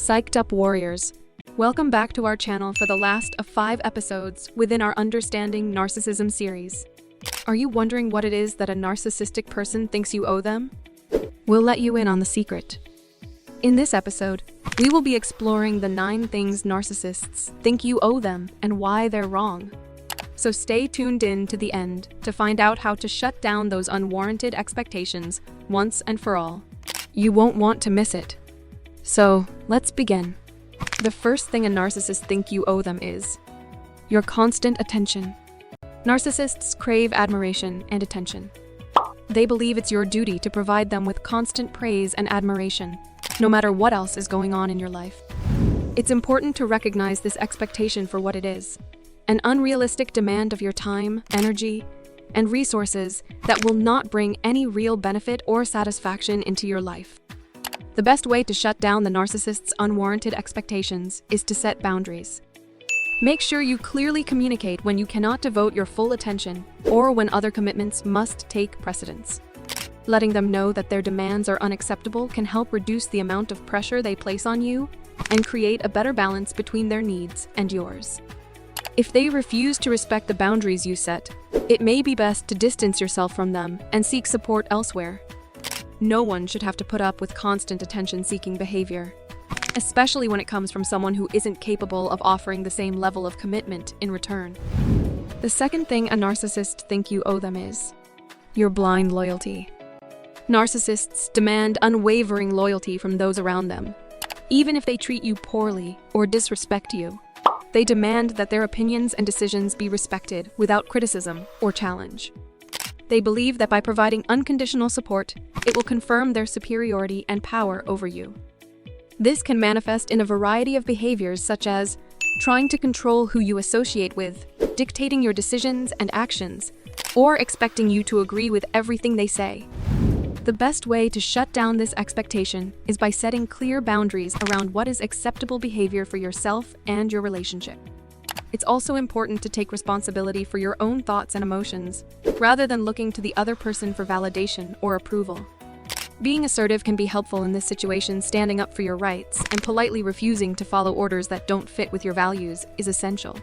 Psyched up warriors. Welcome back to our channel for the last of 5 episodes within our Understanding Narcissism series. Are you wondering what it is that a narcissistic person thinks you owe them? We'll let you in on the secret. In this episode, we will be exploring the 9 things narcissists think you owe them and why they're wrong. So stay tuned in to the end to find out how to shut down those unwarranted expectations once and for all. You won't want to miss it. So, let's begin. The first thing a narcissist thinks you owe them is your constant attention. Narcissists crave admiration and attention. They believe it's your duty to provide them with constant praise and admiration, no matter what else is going on in your life. It's important to recognize this expectation for what it is: an unrealistic demand of your time, energy, and resources that will not bring any real benefit or satisfaction into your life. The best way to shut down the narcissist's unwarranted expectations is to set boundaries. Make sure you clearly communicate when you cannot devote your full attention or when other commitments must take precedence. Letting them know that their demands are unacceptable can help reduce the amount of pressure they place on you and create a better balance between their needs and yours. If they refuse to respect the boundaries you set, it may be best to distance yourself from them and seek support elsewhere. No one should have to put up with constant attention-seeking behavior, especially when it comes from someone who isn't capable of offering the same level of commitment in return. The second thing a narcissist thinks you owe them is your blind loyalty. Narcissists demand unwavering loyalty from those around them, even if they treat you poorly or disrespect you. They demand that their opinions and decisions be respected without criticism or challenge. They believe that by providing unconditional support, it will confirm their superiority and power over you. This can manifest in a variety of behaviors such as trying to control who you associate with, dictating your decisions and actions, or expecting you to agree with everything they say. The best way to shut down this expectation is by setting clear boundaries around what is acceptable behavior for yourself and your relationship. It's also important to take responsibility for your own thoughts and emotions, rather than looking to the other person for validation or approval. Being assertive can be helpful in this situation. Standing up for your rights and politely refusing to follow orders that don't fit with your values is essential.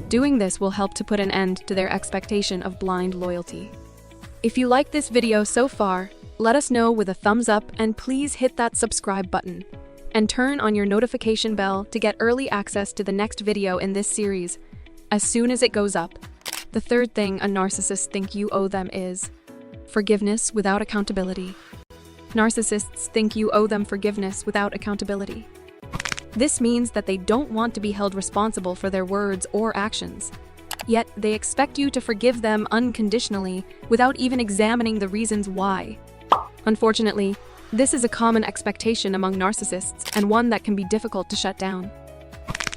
Doing this will help to put an end to their expectation of blind loyalty. If you like this video so far, let us know with a thumbs up and please hit that subscribe button. And turn on your notification bell to get early access to the next video in this series as soon as it goes up. The third thing a narcissist thinks you owe them is forgiveness without accountability. Narcissists think you owe them forgiveness without accountability. This means that they don't want to be held responsible for their words or actions. Yet they expect you to forgive them unconditionally without even examining the reasons why. Unfortunately, this is a common expectation among narcissists and one that can be difficult to shut down.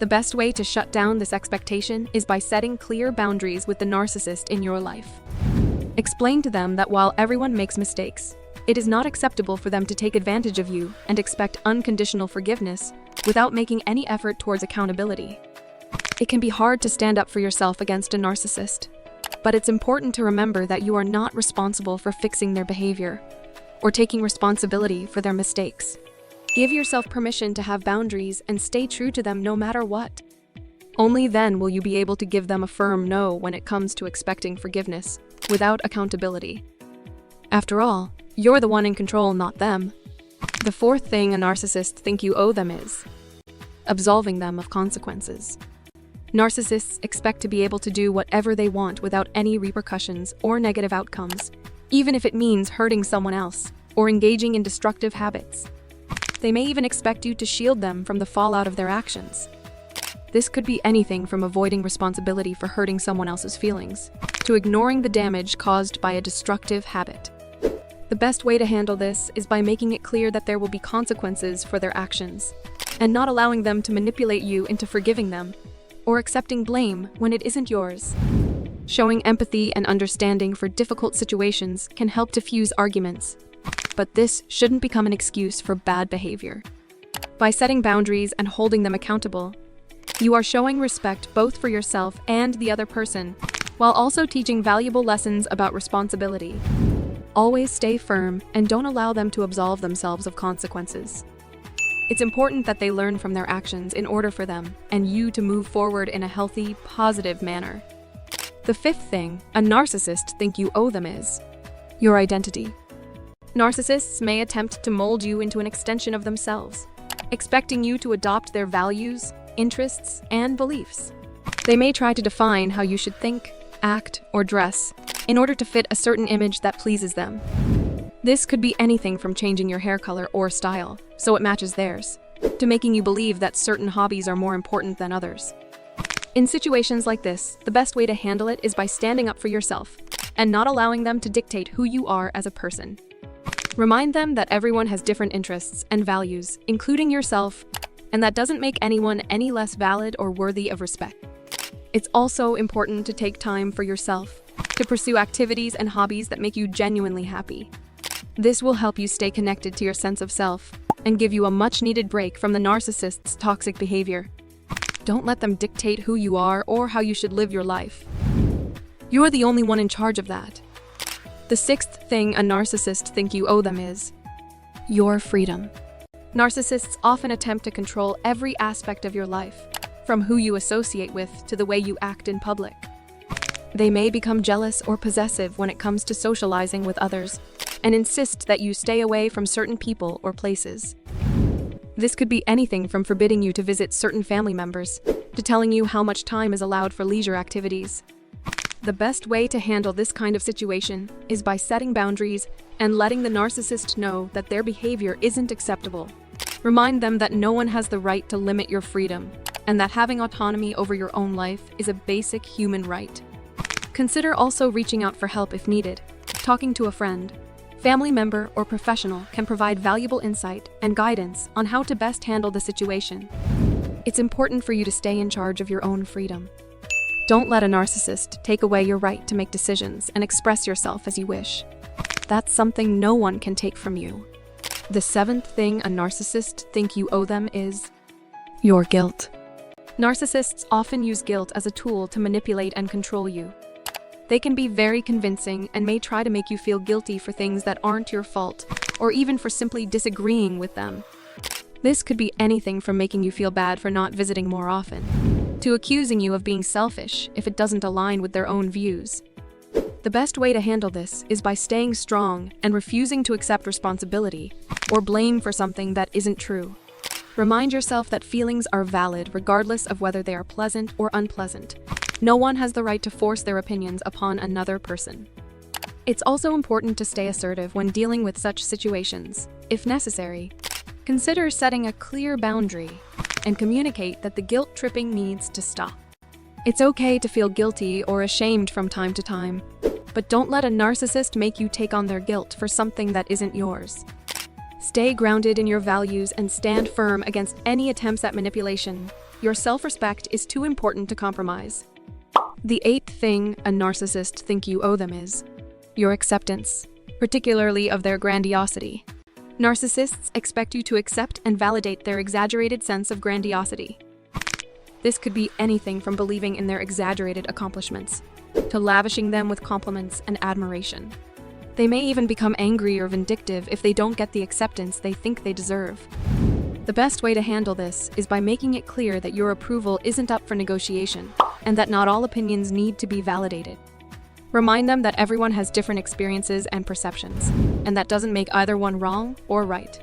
The best way to shut down this expectation is by setting clear boundaries with the narcissist in your life. Explain to them that while everyone makes mistakes, it is not acceptable for them to take advantage of you and expect unconditional forgiveness without making any effort towards accountability. It can be hard to stand up for yourself against a narcissist, but it's important to remember that you are not responsible for fixing their behavior or taking responsibility for their mistakes. Give yourself permission to have boundaries and stay true to them no matter what. Only then will you be able to give them a firm no when it comes to expecting forgiveness without accountability. After all, you're the one in control, not them. The fourth thing a narcissist thinks you owe them is absolving them of consequences. Narcissists expect to be able to do whatever they want without any repercussions or negative outcomes, even if it means hurting someone else or engaging in destructive habits. They may even expect you to shield them from the fallout of their actions. This could be anything from avoiding responsibility for hurting someone else's feelings to ignoring the damage caused by a destructive habit. The best way to handle this is by making it clear that there will be consequences for their actions, and not allowing them to manipulate you into forgiving them or accepting blame when it isn't yours. Showing empathy and understanding for difficult situations can help diffuse arguments, but this shouldn't become an excuse for bad behavior. By setting boundaries and holding them accountable, you are showing respect both for yourself and the other person, while also teaching valuable lessons about responsibility. Always stay firm and don't allow them to absolve themselves of consequences. It's important that they learn from their actions in order for them and you to move forward in a healthy, positive manner. The fifth thing a narcissist think you owe them is your identity. Narcissists may attempt to mold you into an extension of themselves, expecting you to adopt their values, interests, and beliefs. They may try to define how you should think, act, or dress in order to fit a certain image that pleases them. This could be anything from changing your hair color or style so it matches theirs, to making you believe that certain hobbies are more important than others. In situations like this, the best way to handle it is by standing up for yourself and not allowing them to dictate who you are as a person. Remind them that everyone has different interests and values, including yourself, and that doesn't make anyone any less valid or worthy of respect. It's also important to take time for yourself, to pursue activities and hobbies that make you genuinely happy. This will help you stay connected to your sense of self and give you a much-needed break from the narcissist's toxic behavior. Don't let them dictate who you are or how you should live your life. You're the only one in charge of that. The sixth thing a narcissist think you owe them is your freedom. Narcissists often attempt to control every aspect of your life, from who you associate with to the way you act in public. They may become jealous or possessive when it comes to socializing with others, and insist that you stay away from certain people or places. This could be anything from forbidding you to visit certain family members, to telling you how much time is allowed for leisure activities. The best way to handle this kind of situation is by setting boundaries and letting the narcissist know that their behavior isn't acceptable. Remind them that no one has the right to limit your freedom, and that having autonomy over your own life is a basic human right. Consider also reaching out for help if needed. Talking to a friend, family member, or professional can provide valuable insight and guidance on how to best handle the situation. It's important for you to stay in charge of your own freedom. Don't let a narcissist take away your right to make decisions and express yourself as you wish. That's something no one can take from you. The seventh thing a narcissist think you owe them is your guilt. Narcissists often use guilt as a tool to manipulate and control you. They can be very convincing and may try to make you feel guilty for things that aren't your fault, or even for simply disagreeing with them. This could be anything from making you feel bad for not visiting more often, to accusing you of being selfish if it doesn't align with their own views. The best way to handle this is by staying strong and refusing to accept responsibility or blame for something that isn't true. Remind yourself that feelings are valid regardless of whether they are pleasant or unpleasant. No one has the right to force their opinions upon another person. It's also important to stay assertive when dealing with such situations. If necessary, consider setting a clear boundary and communicate that the guilt tripping needs to stop. It's okay to feel guilty or ashamed from time to time, but don't let a narcissist make you take on their guilt for something that isn't yours. Stay grounded in your values and stand firm against any attempts at manipulation. Your self-respect is too important to compromise. The eighth thing a narcissist think you owe them is your acceptance, particularly of their grandiosity. Narcissists expect you to accept and validate their exaggerated sense of grandiosity. This could be anything from believing in their exaggerated accomplishments to lavishing them with compliments and admiration. They may even become angry or vindictive if they don't get the acceptance they think they deserve. The best way to handle this is by making it clear that your approval isn't up for negotiation and that not all opinions need to be validated. Remind them that everyone has different experiences and perceptions, and that doesn't make either one wrong or right.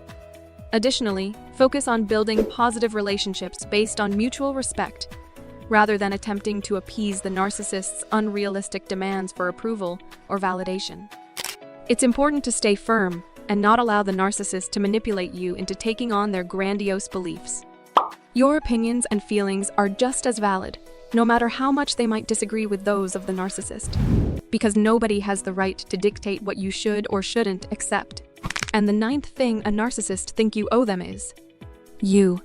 Additionally, focus on building positive relationships based on mutual respect, rather than attempting to appease the narcissist's unrealistic demands for approval or validation. It's important to stay firm and not allow the narcissist to manipulate you into taking on their grandiose beliefs. Your opinions and feelings are just as valid, no matter how much they might disagree with those of the narcissist, because nobody has the right to dictate what you should or shouldn't accept. And the ninth thing a narcissist think you owe them is you.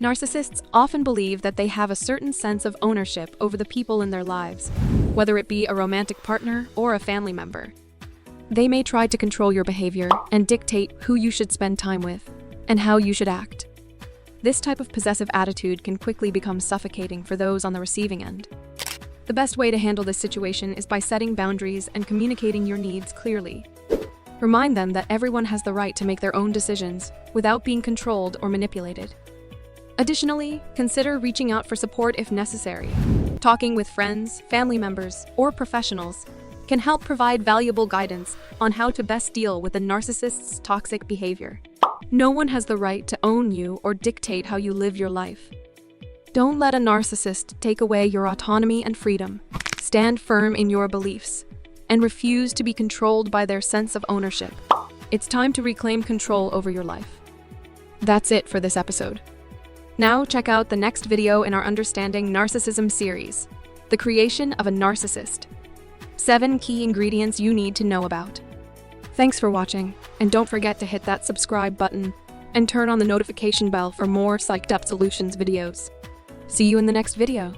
Narcissists often believe that they have a certain sense of ownership over the people in their lives, whether it be a romantic partner or a family member. They may try to control your behavior and dictate who you should spend time with and how you should act. This type of possessive attitude can quickly become suffocating for those on the receiving end. The best way to handle this situation is by setting boundaries and communicating your needs clearly. Remind them that everyone has the right to make their own decisions without being controlled or manipulated. Additionally, consider reaching out for support if necessary. Talking with friends, family members, or professionals can help provide valuable guidance on how to best deal with a narcissist's toxic behavior. No one has the right to own you or dictate how you live your life. Don't let a narcissist take away your autonomy and freedom. Stand firm in your beliefs and refuse to be controlled by their sense of ownership. It's time to reclaim control over your life. That's it for this episode. Now check out the next video in our Understanding Narcissism series, The Creation of a Narcissist. 7 key ingredients you need to know about. Thanks for watching, and don't forget to hit that subscribe button and turn on the notification bell for more psyched up solutions videos. See you in the next video.